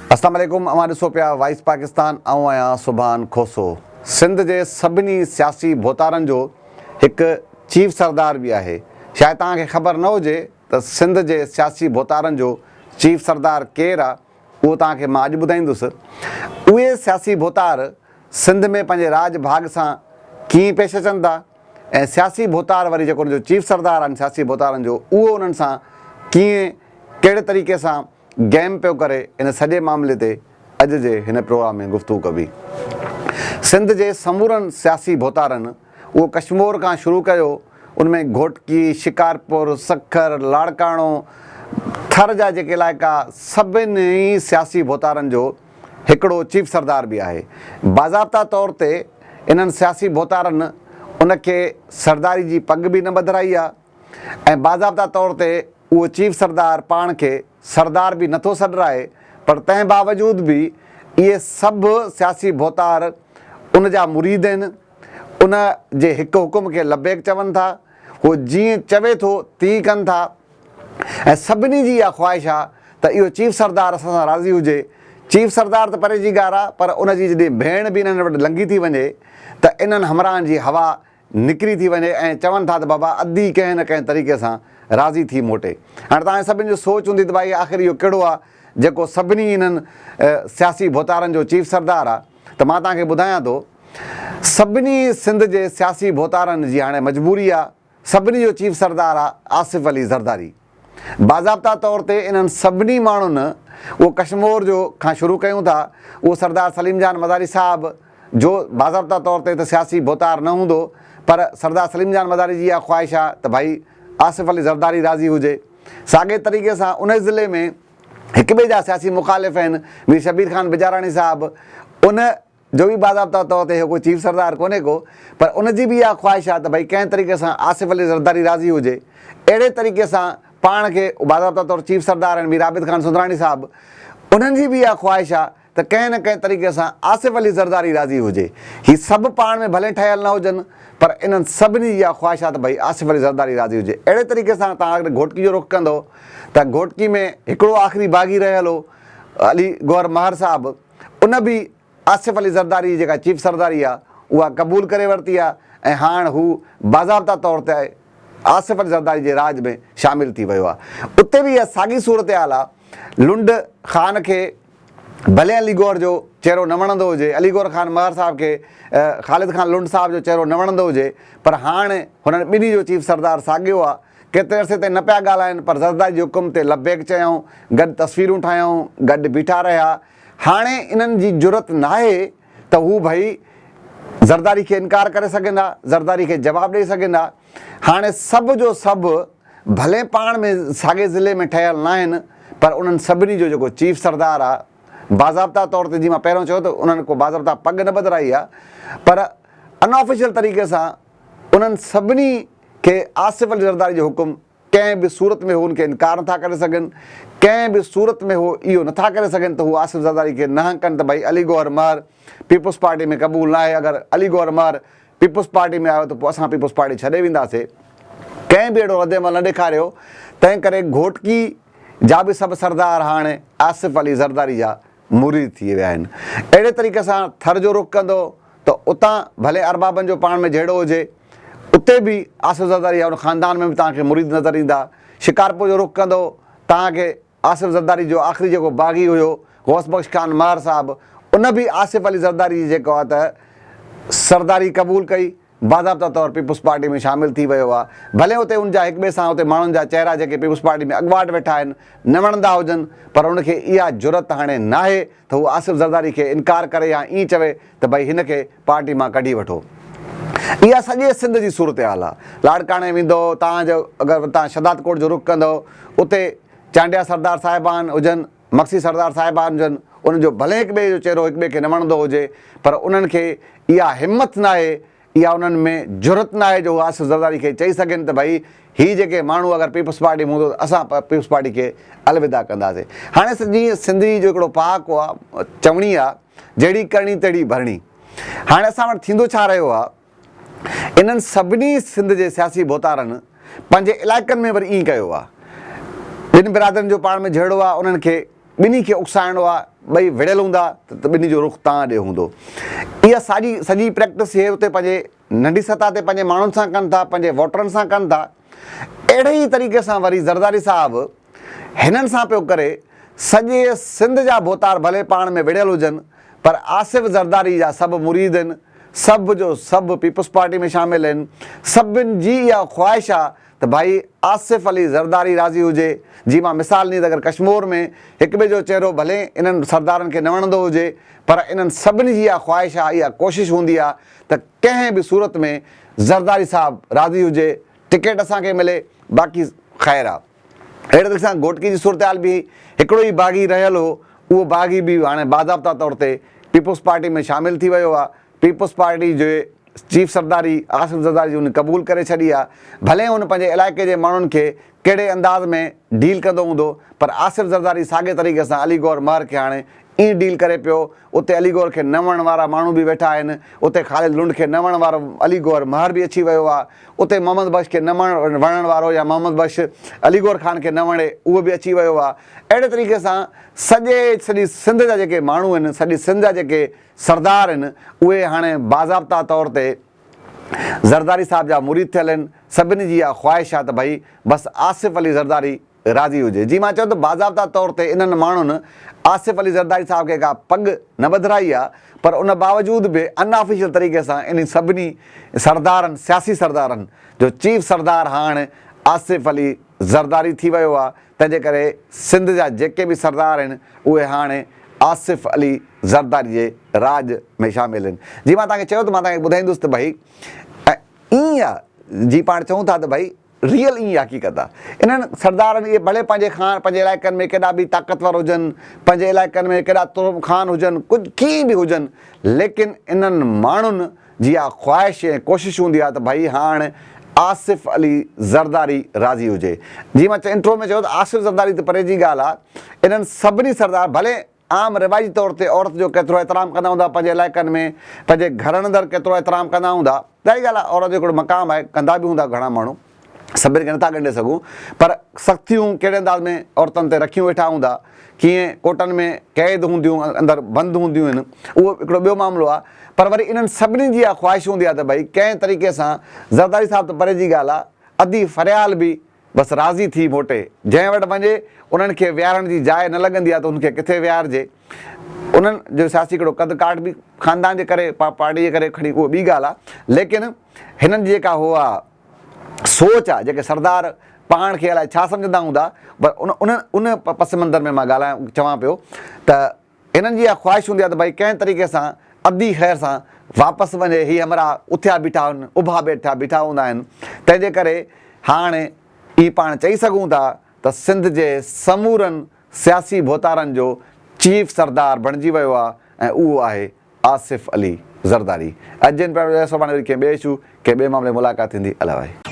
अस्सलाम वालेकुम। अवां ॾिसो पिया वॉइस पाकिस्तान। आऊं आहियां सुभान खोसो। सिंध जे सभिनी सियासी भोतारनि जो हिकु चीफ सरदार बि आहे। शायदि तव्हांखे ख़बर न हुजे त सिंध जे सियासी भोतारनि जो चीफ सरदार केरु आहे, उहो तव्हांखे मां अॼु ॿुधाईंदुसि। उहे सियासी भोतार सिंध में पंहिंजे राज भाग सां कीअं पेश अचनि था ऐं सियासी भोतार वरी जेको उनजो चीफ सरदार आहिनि सियासी भोतारनि जो, उहो उन्हनि सां कीअं कहिड़े तरीक़े सां गेम पियो करे, इन सॼे मामले ते अॼु जे हिन प्रोग्राम में गुफ़्तगू कबी। सिंध जे समूरनि सियासी भोतारनि उहो कश्मीर खां शुरू कयो, उनमें घोटकी, शिकारपुर, सखर, लाड़काणो, थर जा जेके इलाइक़ा, सभिनी सियासी भोतारनि जो हिकिड़ो चीफ सरदार बि आहे। बाज़ाब्ता तौर ते इन्हनि सियासी भोतारनि उनखे सरदारी जी पग बि न ॿधाई आहे ऐं बाज़ाब्ता तौर ते उहो चीफ सरदार पाण खे सरदार बि नथो सॾराए, पर तंहिं बावजूद बि इहे सभु सियासी भोतार उन जा मुरीद आहिनि। उन जे हिकु हुकुम खे लबैक चवनि था, उहो जीअं चवे थो तीअं कनि था ऐं सभिनी जी इहा ख़्वाहिश आहे त इहो चीफ सरदार असां सां राज़ी हुजे। चीफ सरदार त परे जी ॻाल्हि आहे, पर उनजी जॾहिं भेण बि इन्हनि वटि लंघी थी वञे त इन्हनि हमराहनि जी हवा निकिरी थी वञे ऐं चवनि था त बाबा अधी कंहिं न कंहिं तरीक़े सां राज़ी थी मोटे। हाणे तव्हांजे सभिनी जो सोच हूंदी त भाई आख़िर इहो कहिड़ो आहे जेको सभिनी इन्हनि सियासी भोतारनि जो चीफ सरदार आहे। त मां तव्हांखे ॿुधायां थो, सभिनी सिंध जे सियासी भोतारनि जी हाणे मजबूरी आहे, सभिनी जो चीफ सरदार आहे आसिफ अली ज़रदारी। बाज़ाब्ता तौर ते इन्हनि सभिनी माण्हुनि उहो कश्मीर जो खां शुरू कयूं था, उहो सरदार सलीम जान मज़ारी साहिबु जो बाज़ाब्ता तौर ते त सियासी भोतार न हूंदो, पर सरदार सलीम जान मज़ारी जी इहा ख़्वाहिश आहे त भाई आसिफ अली ज़रदारी राज़ी हुजे। साॻे तरीक़े सां उन ज़िले में हिक ॿिए जा सियासी मुख़ालिफ़ आहिनि, मीर शबीर ख़ान बिजाराणी साहिबु, उन जो बि बाज़ाब्ता तौर ते कोई चीफ सरदार कोन्हे को, पर उनजी बि इहा ख़्वाहिश आहे त भई कंहिं तरीक़े सां आसिफ अली ज़रदारी राज़ी हुजे। अहिड़े तरीक़े सां पाण खे बाज़ाब्ता तौर चीफ सरदार आहिनि मीर आबिद ख़ान सुंदराणी साहिबु, उन्हनि जी बि इहा ख़्वाहिश आहे त कंहिं न कंहिं तरीक़े सां आसिफ अली ज़रदारी राज़ी हुजे। हीअ सभु पाण में भले ठहियल न हुजनि, पर इन्हनि सभिनी जी इहा ख़्वाहिश आहे त भई आसिफ अली ज़रदारी राज़ी हुजे। अहिड़े तरीक़े सां तव्हां अगरि घोटकी जो रुख़ कंदो त घोटकी में हिकिड़ो आख़िरी बाग़ी रहियल हो अली गौहर महर साहिबु, उन बि आसिफ अली ज़रदारी जी जेका चीफ सरदारी आहे उहा क़बूल करे वरिती आहे ऐं हाणे हू बाज़ाब्ता तौर ते आसिफ अली ज़रदारी जे राज में शामिलु थी वियो आहे। उते बि इहा साॻी सूरत हाल आहे। लुंड ख़ान खे भले अली गौर जो चहिरो न वणंदो हुजे, अली गौर ख़ान महर साहिब खे ख़ालिद ख़ान लुंड साहिब जो चहिरो न वणंदो हुजे, पर हाणे हुननि ॿिन्ही जो चीफ सरदार साॻियो आहे। केतिरे अरसे ताईं न पिया ॻाल्हाइनि, पर ज़रदारी जे हुकुम ते लबैक चयऊं, गॾु तस्वीरूं ठाहियूं, गॾु बीठा रहिया। हाणे इन्हनि जी ज़रूरत नाहे त हू भई ज़रदारी खे इनकार करे सघंदा, ज़रदारी खे जवाबु ॾेई सघंदा। हाणे सभु जो सभु भले पाण में साॻे ज़िले में ठहियल न आहिनि, पर उन्हनि सभिनी जो जेको चीफ सरदार आहे बाज़ाब्ता तौर ते, जीअं मां पहिरियों चयो त उन्हनि को बाज़ाब्ता पग न ॿधाई आहे, पर अनऑफिशियल तरीक़े सां उन्हनि सभिनी खे आसिफ अली ज़रदारी जो हुकुम कंहिं बि सूरत में हू उनखे इनकार नथा करे सघनि, कंहिं बि सूरत में हू इहो नथा करे सघनि त हू आसिफ ज़रदारी खे न कनि त भई अली गौहर महर पीपुल्स पार्टी में क़बूल न आहे। अगरि अली गौहर महर पीपुल्स पार्टी में आयो त पोइ असां पीपुल्स पार्टी छॾे वेंदासीं। कंहिं बि अहिड़ो रद्दमल न ॾेखारियो। तंहिं करे घोटकी जा बि सभु सरदार हाणे आसिफ अली ज़रदारी जा मुरीद थी विया आहिनि। अहिड़े तरीक़े सां थर जो रुख़ कंदो त उतां भले अरबाबनि जो पाण में जहिड़ो हुजे, उते बि आसिफ ज़रदारी आहे, उन ख़ानदान में बि तव्हांखे मुरीद नज़र ईंदा। शिकारपुर जो रुख़ कंदो तव्हांखे आसिफ ज़रदारी जो आख़िरी जेको बाग़ी हुयो गौस बख्श ख़ान महर साहिबु, उन बि आसिफ अली ज़रदारी जी जेको आहे त सरदारी क़बूल कई, बाज़ाब्ता तौर पीपुल्स पार्टी में शामिलु थी वियो आहे। भले हुते उनजा हिक ॿिए सां हुते माण्हुनि जा चहिरा जेके पीपुल्स पार्टी में अॻुवाट वेठा आहिनि न वणंदा हुजनि, पर उनखे इहा ज़रूरत हाणे नाहे त हू आसिफ ज़रदारी खे इनकार करे या ईअं चवे त भई हिन खे पार्टी मां कढी वठो। इहा सॼे सिंध जी सूरत हाल आहे। लाड़काणे वेंदो तव्हांजो, अगरि तव्हां शदादकोट जो रुख़ कंदो, उते चांडिया सरदार साहिबान हुजनि, मक्सी सरदार साहिबान हुजनि, उनजो भले हिक ॿिए जो चहिरो हिक ॿिए खे न वणंदो हुजे, पर उन्हनि खे इहा हिमत न आहे, इहा उन्हनि में ज़रूरत न आहे जो हू आसिफ ज़रदारी खे चई सघनि त भई हीअ जेके माण्हू अगरि पीपुल्स पार्टी में हूंदो त असां पीपुल्स पार्टी खे अलविदा कंदासीं। हाणे जीअं सिंधी जो हिकिड़ो पहाको आहे, चवणी आहे, जहिड़ी करणी तहिड़ी भरणी। हाणे असां वटि थींदो छा रहियो आहे, इन्हनि सभिनी सिंध जे सियासी भोतारनि पंहिंजे इलाइक़नि में वरी ईअं कयो आहे। ॿिनि बिरादरनि जो पाण में जहिड़ो आहे, उन्हनि खे ॿिन्ही खे उकसाइणो आहे, ॿई विढ़ियल हूंदा त ॿिन्ही जो रुख़ तव्हां ॾे हूंदो। इहा सॼी प्रैक्टिस इहे उते पंहिंजे नंढी सतह ते पंहिंजे माण्हुनि सां कनि था, पंहिंजे वोटरनि सां कनि था। अहिड़े ई तरीक़े सां वरी ज़रदारी साहिबु हिननि सां पियो करे। सॼे सिंध जा भोतार भले पाण में विढ़ियल हुजनि, पर आसिफ़ ज़रदारी जा सभु मुरीद आहिनि, सभु जो सभु पीपल्स पार्टी में शामिल आहिनि। सभिनि जी इहा ख़्वाहिश आहे त भाई आसिफ़ अली ज़रदारी राज़ी हुजे। जी मां मिसाल ॾींदुसि, अगरि कश्मीर में हिक ॿिए जो चहिरो भले इन्हनि सरदारनि खे न वणंदो हुजे, पर इन्हनि सभिनी जी इहा ख़्वाहिश आहे, इहा कोशिशि हूंदी आहे त कंहिं बि सूरत में ज़रदारी साहिबु राज़ी हुजे, टिकेट असांखे मिले, बाक़ी ख़ैरु आहे। अहिड़े तरीक़े सां घोटकी जी सूरत हाल बि हिकिड़ो ई बाग़ी रहियल हो, उहो बाग़ी बि हाणे बाज़ाब्ता तौर ते पीपल्स पार्टी में शामिलु थी वियो आहे। पीपल्स पार्टी जे चीफ सरदारी आसिफ़ ज़रदारी जी हुन क़बूल करे छॾी आहे। भले हुन पंहिंजे इलाइक़े जे माण्हुनि खे कहिड़े अंदाज़ में डील कंदो हूंदो, पर आसिफ़ ज़रदारी साॻे तरीक़े सां अली गौर महर खे हाणे ईअं डील करे पियो। उते अली गौर खे न वणण वारा माण्हू बि वेठा आहिनि, उते ख़ालिद लुंड खे न वणण वारो अली गौर महर बि अची वियो आहे, उते मोहम्मद बख्श खे न वणण वारो या मोहम्मद बख्श अली गौर ख़ान खे न वणे उहो बि अची वियो आहे। अहिड़े तरीक़े सां सॼी सिंध जा जेके माण्हू आहिनि, सॼी सिंध जा जेके सरदार आहिनि, उहे हाणे बाज़ाब्ता तौर ते ज़रदारी साहिब जा मुरीद थियल आहिनि। सभिनी जी इहा ख़्वाहिश आहे त भई बसि आसिफ़ अली ज़रदारी राज़ी हुजे। जी मां चयो त बाज़ाब्ता तौर ते इन्हनि माण्हुनि आसिफ़ अली ज़रदारी साहिब खे का पग न ॿधाई आहे, पर उन बावजूद बि अनऑफिशियल तरीक़े सां इन सभिनी सरदारनि, सियासी सरदारनि जो चीफ सरदार हाणे आसिफ़ अली ज़रदारी थी वियो आहे। तंहिंजे करे सिंध जा जेके बि सरदार आहिनि उहे हाणे आसिफ़ अली ज़रदारी जे राज में शामिल आहिनि। जी मां तव्हांखे चयो त मां तव्हांखे ॿुधाईंदुसि त भई ईअं आहे, जी पाण चऊं था त भई रियल ईअं हक़ीक़त आहे। इन्हनि सरदारनि इहे भले पंहिंजे इलाइक़नि में केॾा बि ताक़तवर हुजनि, पंहिंजे इलाइक़नि में केॾा तुर्म ख़ान हुजनि, कुझु कीअं बि हुजनि, लेकिन इन्हनि माण्हुनि जी इहा ख़्वाहिश ऐं कोशिशि हूंदी आहे त भई हाणे आसिफ़ अली ज़रदारी राज़ी हुजे। जी मां इंट्रो में चयो त आसिफ़ ज़रदारी त परे जी ॻाल्हि आहे। इन्हनि सभिनी सरदार भले आम रिवाजी तौर ते औरत जो केतिरो एतिराम कंदा हूंदा, पंहिंजे इलाइक़नि में पंहिंजे घरनि अंदरि केतिरो एतिराम कंदा हूंदा, ॾाढी ॻाल्हि आहे, औरत जो हिकिड़ो मक़ाम आहे, कंदा बि हूंदा घणा माण्हू, सभिनी खे नथा ॻंढे सघूं, पर सख़्तियूं कहिड़े अंदाज़ में औरतुनि ते रखियूं वेठा हूंदा, कीअं कोटनि में क़ैद हूंदियूं, अंदरि बंदि हूंदियूं आहिनि, उहो हिकिड़ो ॿियो मामिलो आहे। पर वरी इन्हनि सभिनी जी इहा ख़्वाहिश हूंदी आहे त भई कंहिं तरीक़े सां ज़रदारी साहिब त परे जी ॻाल्हि आहे, अधी फरियाल बि बसि राज़ी थी मोटे, जंहिं वटि वञे उन्हनि खे विहारण जी जाइ न लॻंदी आहे त उनखे किथे विहारिजे। उन्हनि जो सियासी हिकिड़ो कद काठ बि ख़ानदान जे करे, पार्टी जे करे खणी, उहो ॿी ॻाल्हि आहे। लेकिन हिननि जी जेका उहा सोच आहे, जेके सरदार पाण खे अलाए छा सम्झंदा हूंदा, पर उन पस मंज़र में मां चवां पियो त हिननि जी इहा ख़्वाहिश हूंदी आहे त भई कंहिं तरीक़े सां अधी ख़ैर सां वापसि वञे। हीअ हमरा उथिया बीठा आहिनि, उभा वेठा बीठा हूंदा आहिनि। तंहिंजे करे हाणे ई पाण चई सघूं था त सिंध जे समूरनि सियासी भोतारनि जो चीफ सरदार बणिजी वियो आहे, ऐं उहो आहे आसिफ़ अली ज़रदारी। अॼु जिन कंहिं ॿिए इशू, कंहिं ॿिए मामले मुलाक़ात थींदी। अलाए।